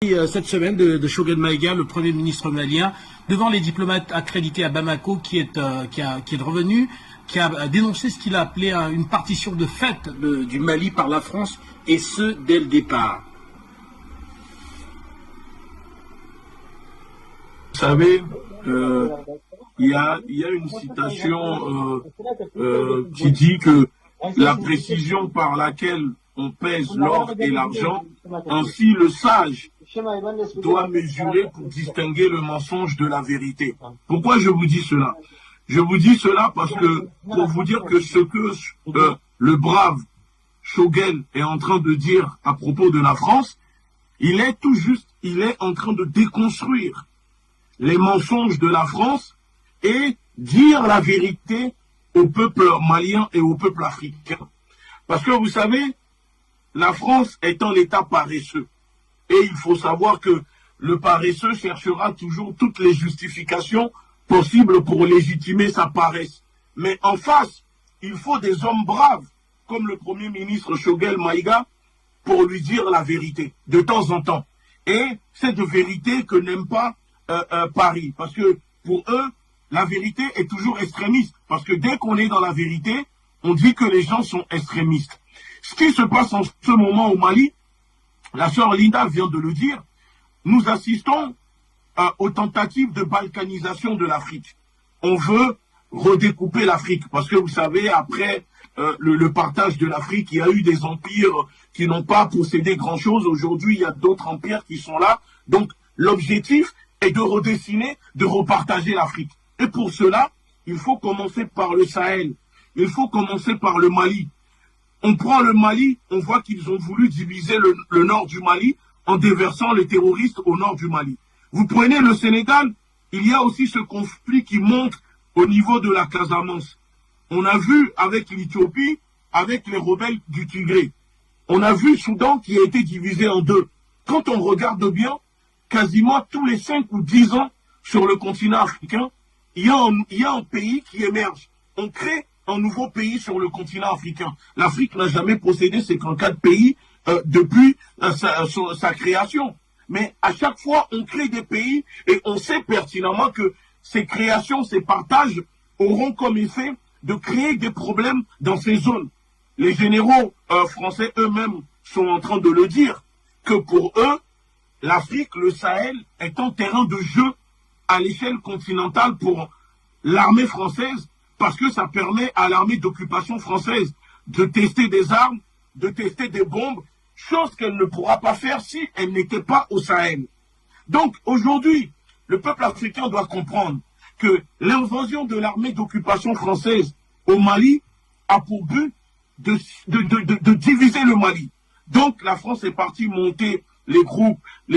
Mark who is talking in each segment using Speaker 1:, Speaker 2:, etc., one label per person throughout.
Speaker 1: Cette semaine de Choguel Maïga, le Premier ministre malien, devant les diplomates accrédités à Bamako, qui est revenu, qui a dénoncé ce qu'il a appelé une partition de fait du Mali par la France, et ce, dès le départ.
Speaker 2: Vous savez, il y a une citation qui dit que la précision par laquelle on pèse l'or et l'argent, ainsi le sage doit mesurer pour distinguer le mensonge de la vérité. Pourquoi je vous dis cela? Je vous dis cela parce que, pour vous dire que ce que le brave Choguel est en train de dire à propos de la France, il est en train de déconstruire les mensonges de la France et dire la vérité au peuple malien et au peuple africain. Parce que vous savez, la France est en état paresseux. Et il faut savoir que le paresseux cherchera toujours toutes les justifications possibles pour légitimer sa paresse. Mais en face, il faut des hommes braves, comme le Premier ministre Choguel Maïga, pour lui dire la vérité, de temps en temps. Et cette vérité que n'aime pas Paris. Parce que pour eux, la vérité est toujours extrémiste. Parce que dès qu'on est dans la vérité, on dit que les gens sont extrémistes. Ce qui se passe en ce moment au Mali, la sœur Linda vient de le dire, nous assistons aux tentatives de balkanisation de l'Afrique. On veut redécouper l'Afrique, parce que vous savez, après le partage de l'Afrique, il y a eu des empires qui n'ont pas possédé grand-chose. Aujourd'hui, il y a d'autres empires qui sont là. Donc, l'objectif est de redessiner, de repartager l'Afrique. Et pour cela, il faut commencer par le Sahel. Il faut commencer par le Mali. On prend le Mali, on voit qu'ils ont voulu diviser le nord du Mali en déversant les terroristes au nord du Mali. Vous prenez le Sénégal, il y a aussi ce conflit qui monte au niveau de la Casamance. On a vu avec l'Éthiopie, avec les rebelles du Tigré. On a vu le Soudan qui a été divisé en deux. Quand on regarde bien, quasiment tous les 5 ou 10 ans sur le continent africain, il y a un pays qui émerge. On crée un nouveau pays sur le continent africain. L'Afrique n'a jamais possédé 54 pays depuis sa création. Mais à chaque fois, on crée des pays et on sait pertinemment que ces créations, ces partages auront comme effet de créer des problèmes dans ces zones. Les généraux français eux-mêmes sont en train de le dire, que pour eux, l'Afrique, le Sahel, est un terrain de jeu à l'échelle continentale pour l'armée française, parce que ça permet à l'armée d'occupation française de tester des armes, de tester des bombes, chose qu'elle ne pourra pas faire si elle n'était pas au Sahel. Donc aujourd'hui, le peuple africain doit comprendre que l'invasion de l'armée d'occupation française au Mali a pour but de diviser le Mali. Donc la France est partie monter les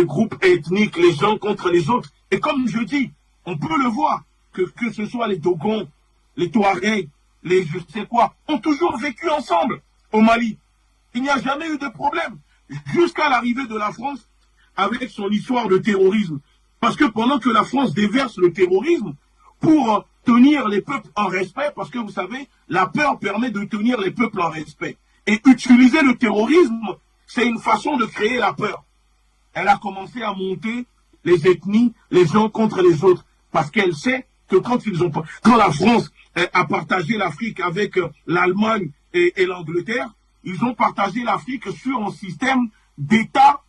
Speaker 2: groupes ethniques, les uns contre les autres. Et comme je dis, on peut le voir, que ce soit les Dogons, les Touaregs, les je sais quoi, ont toujours vécu ensemble au Mali. Il n'y a jamais eu de problème, jusqu'à l'arrivée de la France avec son histoire de terrorisme. Parce que pendant que la France déverse le terrorisme, pour tenir les peuples en respect, parce que vous savez, la peur permet de tenir les peuples en respect. Et utiliser le terrorisme, c'est une façon de créer la peur. Elle a commencé à monter les ethnies, les uns contre les autres, parce qu'elle sait que quand la France a partagé l'Afrique avec l'Allemagne et l'Angleterre, ils ont partagé l'Afrique sur un système d'État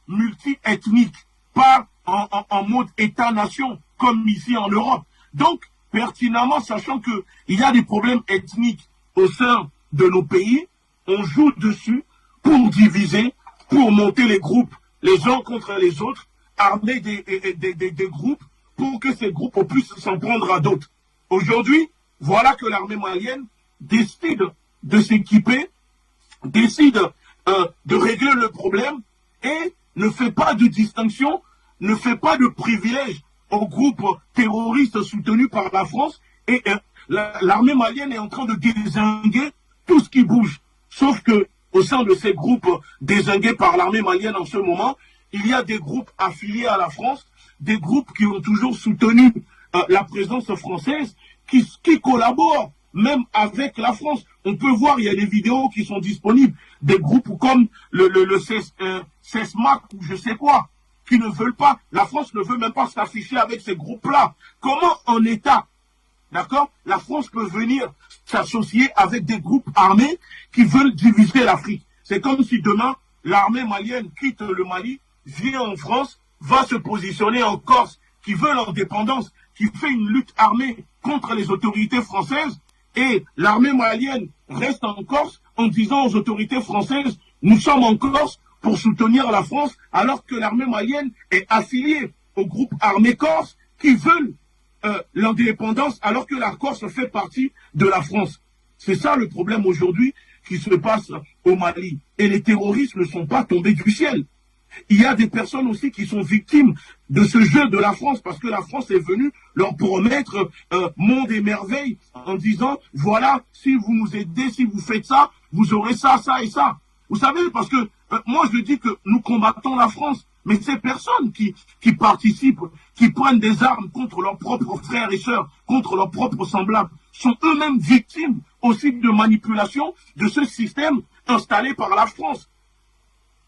Speaker 2: multi-ethnique, pas en mode État-nation, comme ici en Europe. Donc, pertinemment, sachant qu'il y a des problèmes ethniques au sein de nos pays, on joue dessus pour diviser, pour monter les groupes les uns contre les autres, armer des groupes pour que ces groupes puissent s'en prendre à d'autres. Aujourd'hui, voilà que l'armée malienne décide de s'équiper, décide de régler le problème et ne fait pas de distinction, ne fait pas de privilège aux groupes terroristes soutenus par la France. Et l'armée malienne est en train de dézinguer tout ce qui bouge. Sauf que au sein de ces groupes dézingués par l'armée malienne en ce moment, il y a des groupes affiliés à la France, des groupes qui ont toujours soutenu la présence française, qui collaborent même avec la France. On peut voir, il y a des vidéos qui sont disponibles. des groupes comme le CESMAC ou je sais quoi, qui ne veulent pas, la France ne veut même pas s'afficher avec ces groupes-là. Comment en État, d'accord, la France peut venir s'associer avec des groupes armés qui veulent diviser l'Afrique? C'est comme si demain, l'armée malienne quitte le Mali, vient en France, va se positionner en Corse, qui veut l'indépendance, qui fait une lutte armée contre les autorités françaises, et l'armée malienne reste en Corse en disant aux autorités françaises, nous sommes en Corse pour soutenir la France, alors que l'armée malienne est affiliée aux groupes armés corses qui veulent l'indépendance, alors que la Corse fait partie de la France. C'est ça le problème aujourd'hui qui se passe au Mali. Et les terroristes ne sont pas tombés du ciel. Il y a des personnes aussi qui sont victimes de ce jeu de la France, parce que la France est venue leur promettre monde et merveille en disant, voilà, si vous nous aidez, si vous faites ça, vous aurez ça, ça et ça. Vous savez, parce que moi je dis que nous combattons la France, mais ces personnes qui participent, qui prennent des armes contre leurs propres frères et sœurs, contre leurs propres semblables, sont eux-mêmes victimes aussi de manipulation de ce système installé par la France.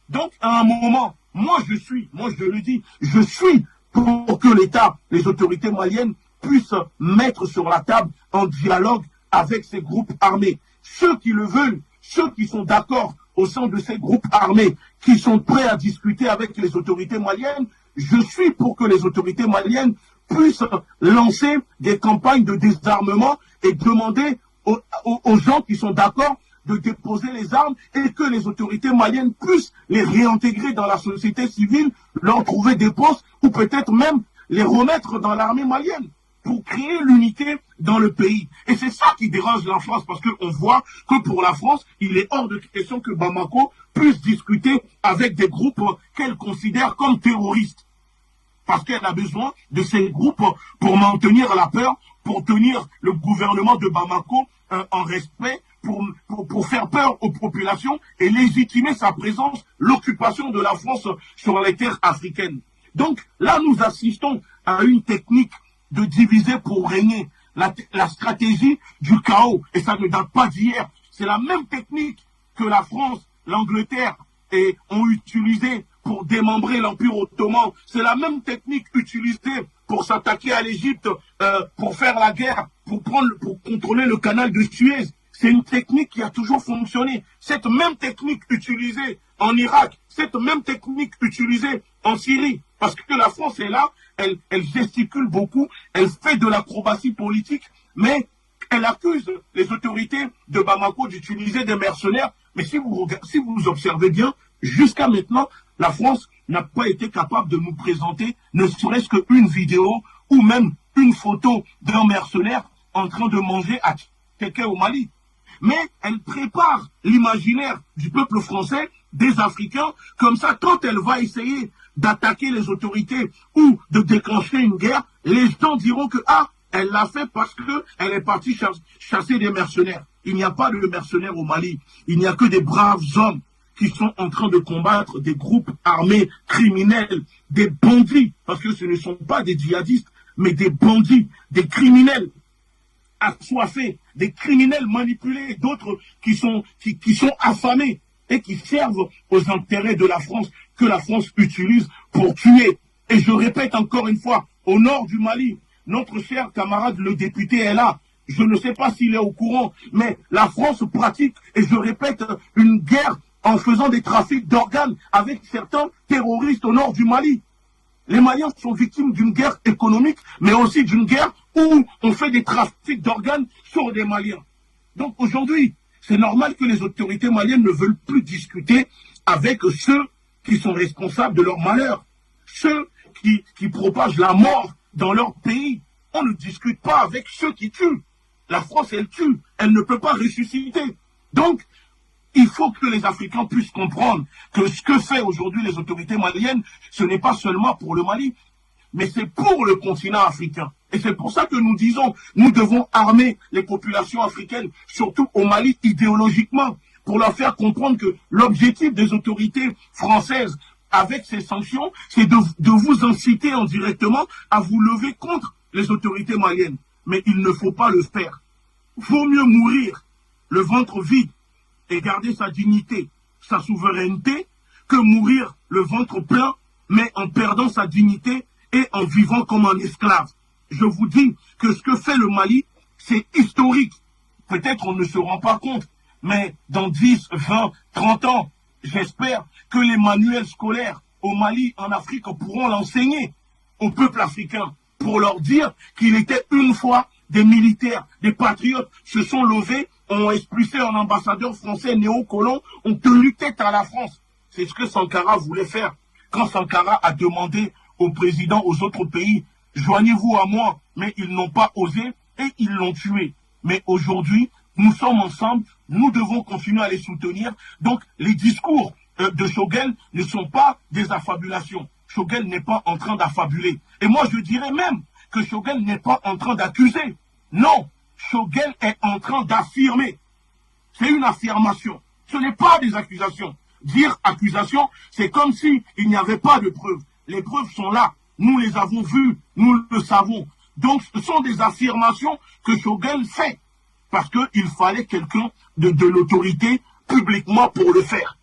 Speaker 2: Donc, à un moment, moi je le dis, je suis pour que l'État, les autorités maliennes puissent mettre sur la table un dialogue avec ces groupes armés. Ceux qui le veulent, ceux qui sont d'accord au sein de ces groupes armés, qui sont prêts à discuter avec les autorités maliennes, je suis pour que les autorités maliennes puissent lancer des campagnes de désarmement et demander aux gens qui sont d'accord de déposer les armes et que les autorités maliennes puissent les réintégrer dans la société civile, leur trouver des postes ou peut-être même les remettre dans l'armée malienne pour créer l'unité dans le pays. Et c'est ça qui dérange la France, parce qu'on voit que pour la France, il est hors de question que Bamako puisse discuter avec des groupes qu'elle considère comme terroristes. Parce qu'elle a besoin de ces groupes pour maintenir la peur, pour tenir le gouvernement de Bamako en respect, pour faire peur aux populations et légitimer sa présence, l'occupation de la France sur les terres africaines. Donc là, nous assistons à une technique de diviser pour régner, la stratégie du chaos. Et ça ne date pas d'hier. C'est la même technique que la France, l'Angleterre ont utilisée pour démembrer l'Empire ottoman. C'est la même technique utilisée pour s'attaquer à l'Égypte, pour faire la guerre, pour contrôler le canal de Suez. C'est une technique qui a toujours fonctionné. Cette même technique utilisée en Irak, cette même technique utilisée en Syrie, parce que la France est là, elle gesticule beaucoup, elle fait de l'acrobatie politique, mais elle accuse les autorités de Bamako d'utiliser des mercenaires. Mais si vous observez bien, jusqu'à maintenant, la France n'a pas été capable de nous présenter ne serait-ce qu'une vidéo ou même une photo d'un mercenaire en train de manger à quelqu'un au Mali. Mais elle prépare l'imaginaire du peuple français, des Africains, comme ça, quand elle va essayer d'attaquer les autorités ou de déclencher une guerre, les gens diront que, elle l'a fait parce qu'elle est partie chasser des mercenaires. Il n'y a pas de mercenaires au Mali. Il n'y a que des braves hommes qui sont en train de combattre des groupes armés criminels, des bandits, parce que ce ne sont pas des djihadistes, mais des bandits, des criminels assoiffés, des criminels manipulés, d'autres qui sont affamés et qui servent aux intérêts de la France, que la France utilise pour tuer. Et je répète encore une fois, au nord du Mali, notre cher camarade le député est là. Je ne sais pas s'il est au courant, mais la France pratique, et je répète, une guerre en faisant des trafics d'organes avec certains terroristes au nord du Mali. Les Maliens sont victimes d'une guerre économique, mais aussi d'une guerre où on fait des trafics d'organes sur des Maliens. Donc aujourd'hui, c'est normal que les autorités maliennes ne veulent plus discuter avec ceux qui sont responsables de leur malheur, ceux qui propagent la mort dans leur pays. On ne discute pas avec ceux qui tuent. La France, elle tue, elle ne peut pas ressusciter. Donc, il faut que les Africains puissent comprendre que ce que fait aujourd'hui les autorités maliennes, ce n'est pas seulement pour le Mali, mais c'est pour le continent africain. Et c'est pour ça que nous disons, nous devons armer les populations africaines, surtout au Mali idéologiquement, pour leur faire comprendre que l'objectif des autorités françaises avec ces sanctions, c'est de vous inciter indirectement à vous lever contre les autorités maliennes. Mais il ne faut pas le faire. Vaut mieux mourir le ventre vide et garder sa dignité sa souveraineté que mourir le ventre plein, mais en perdant sa dignité et en vivant comme un esclave. Je vous dis que ce que fait le Mali, c'est historique. Peut-être on ne se rend pas compte, mais dans 10, 20, 30 ans, j'espère que les manuels scolaires au Mali, en Afrique, pourront l'enseigner au peuple africain pour leur dire qu'il était une fois des militaires, des patriotes se sont levés, ont expulsé un ambassadeur français néocolon, ont tenu tête à la France. C'est ce que Sankara voulait faire. Quand Sankara a demandé au président, aux autres pays, joignez-vous à moi, mais ils n'ont pas osé et ils l'ont tué. Mais aujourd'hui, nous sommes ensemble, nous devons continuer à les soutenir. Donc, les discours de Choguel ne sont pas des affabulations. Choguel n'est pas en train d'affabuler. Et moi, je dirais même que Choguel n'est pas en train d'accuser. Non, Choguel est en train d'affirmer. C'est une affirmation. Ce n'est pas des accusations. Dire accusation, c'est comme s'il n'y avait pas de preuves. Les preuves sont là. Nous les avons vues, nous le savons. Donc, ce sont des affirmations que Choguel fait. Parce qu'il fallait quelqu'un de l'autorité publiquement pour le faire.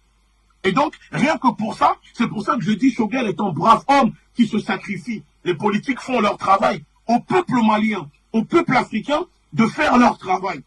Speaker 2: Et donc, rien que pour ça, c'est pour ça que je dis Choguel est un brave homme qui se sacrifie. Les politiques font leur travail. Au peuple malien, au peuple africain, de faire leur travail.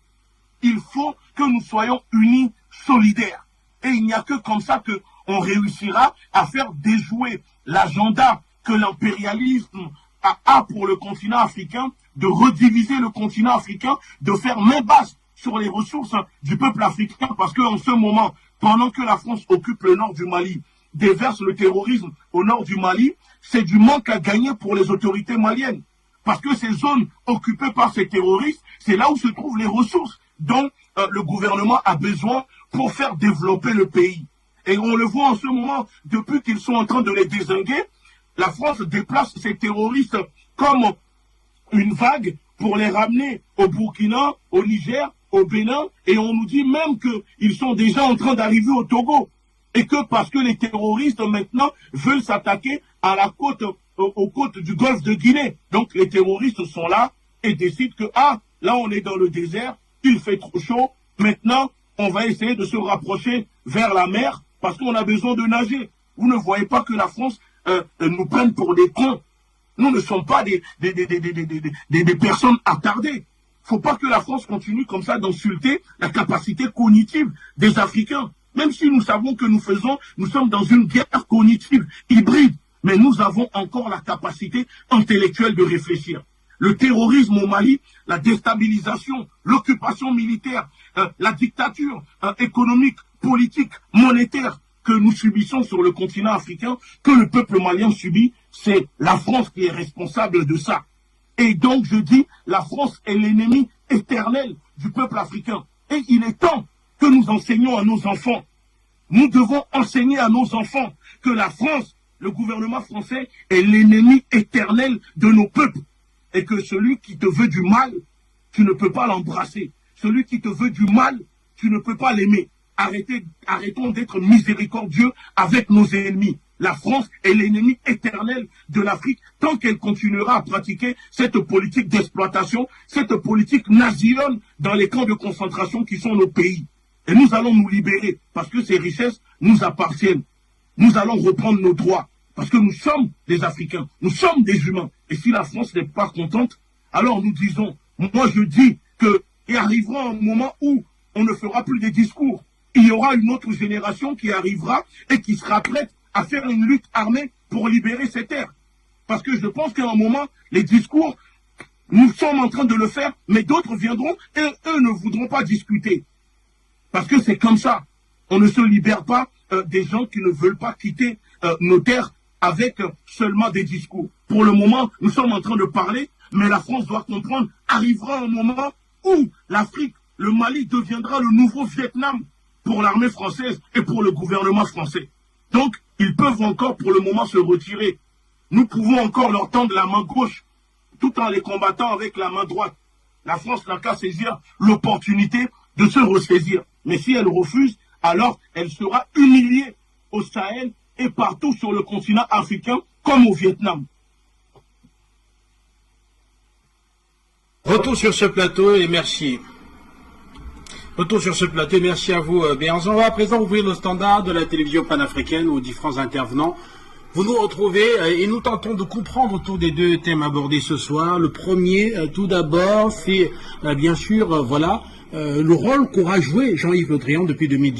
Speaker 2: Il faut que nous soyons unis, solidaires. Et il n'y a que comme ça qu'on réussira à faire déjouer l'agenda que l'impérialisme a pour le continent africain, de rediviser le continent africain, de faire main basse sur les ressources du peuple africain, parce qu'en ce moment, pendant que la France occupe le nord du Mali, déverse le terrorisme au nord du Mali, c'est du manque à gagner pour les autorités maliennes. Parce que ces zones occupées par ces terroristes, c'est là où se trouvent les ressources dont le gouvernement a besoin pour faire développer le pays. Et on le voit en ce moment, depuis qu'ils sont en train de les dézinguer, la France déplace ces terroristes comme une vague pour les ramener au Burkina, au Niger, au Bénin, et on nous dit même qu'ils sont déjà en train d'arriver au Togo. Et que parce que les terroristes maintenant veulent s'attaquer à la côte, aux côtes du golfe de Guinée. Donc les terroristes sont là et décident que, ah, là on est dans le désert, il fait trop chaud, maintenant on va essayer de se rapprocher vers la mer parce qu'on a besoin de nager. Vous ne voyez pas que la France nous prenne pour des cons. Nous ne sommes pas des personnes attardées. Il ne faut pas que la France continue comme ça d'insulter la capacité cognitive des Africains. Même si nous savons que nous sommes dans une guerre cognitive hybride, mais nous avons encore la capacité intellectuelle de réfléchir. Le terrorisme au Mali, la déstabilisation, l'occupation militaire, la dictature économique, politique, monétaire que nous subissons sur le continent africain, que le peuple malien subit, c'est la France qui est responsable de ça. Et donc je dis, la France est l'ennemi éternel du peuple africain. Et il est temps que nous enseignions à nos enfants. Nous devons enseigner à nos enfants que la France, le gouvernement français, est l'ennemi éternel de nos peuples. Et que celui qui te veut du mal, tu ne peux pas l'embrasser. Celui qui te veut du mal, tu ne peux pas l'aimer. Arrêtons d'être miséricordieux avec nos ennemis. La France est l'ennemi éternel de l'Afrique tant qu'elle continuera à pratiquer cette politique d'exploitation, cette politique nazione dans les camps de concentration qui sont nos pays. Et nous allons nous libérer parce que ces richesses nous appartiennent. Nous allons reprendre nos droits parce que nous sommes des Africains, nous sommes des humains. Et si la France n'est pas contente, alors nous disons, moi je dis qu'il arrivera un moment où on ne fera plus des discours. Il y aura une autre génération qui arrivera et qui sera prête à faire une lutte armée pour libérer ces terres. Parce que je pense qu'à un moment, les discours, nous sommes en train de le faire, mais d'autres viendront et eux ne voudront pas discuter. Parce que c'est comme ça. On ne se libère pas des gens qui ne veulent pas quitter nos terres avec seulement des discours. Pour le moment, nous sommes en train de parler, mais la France doit comprendre, arrivera un moment où l'Afrique, le Mali deviendra le nouveau Vietnam pour l'armée française et pour le gouvernement français. Donc, ils peuvent encore pour le moment se retirer. Nous pouvons encore leur tendre la main gauche tout en les combattant avec la main droite. La France n'a qu'à saisir l'opportunité de se ressaisir. Mais si elle refuse, alors elle sera humiliée au Sahel et partout sur le continent africain comme au Vietnam.
Speaker 1: Retour sur ce plateau et merci. Retour sur ce plateau, merci à vous Béanzon. On va à présent ouvrir le standard de la télévision panafricaine aux différents intervenants. Vous nous retrouvez et nous tentons de comprendre autour des deux thèmes abordés ce soir. Le premier, tout d'abord, c'est bien sûr, voilà, le rôle qu'aura joué Jean-Yves Le Drian depuis 2010.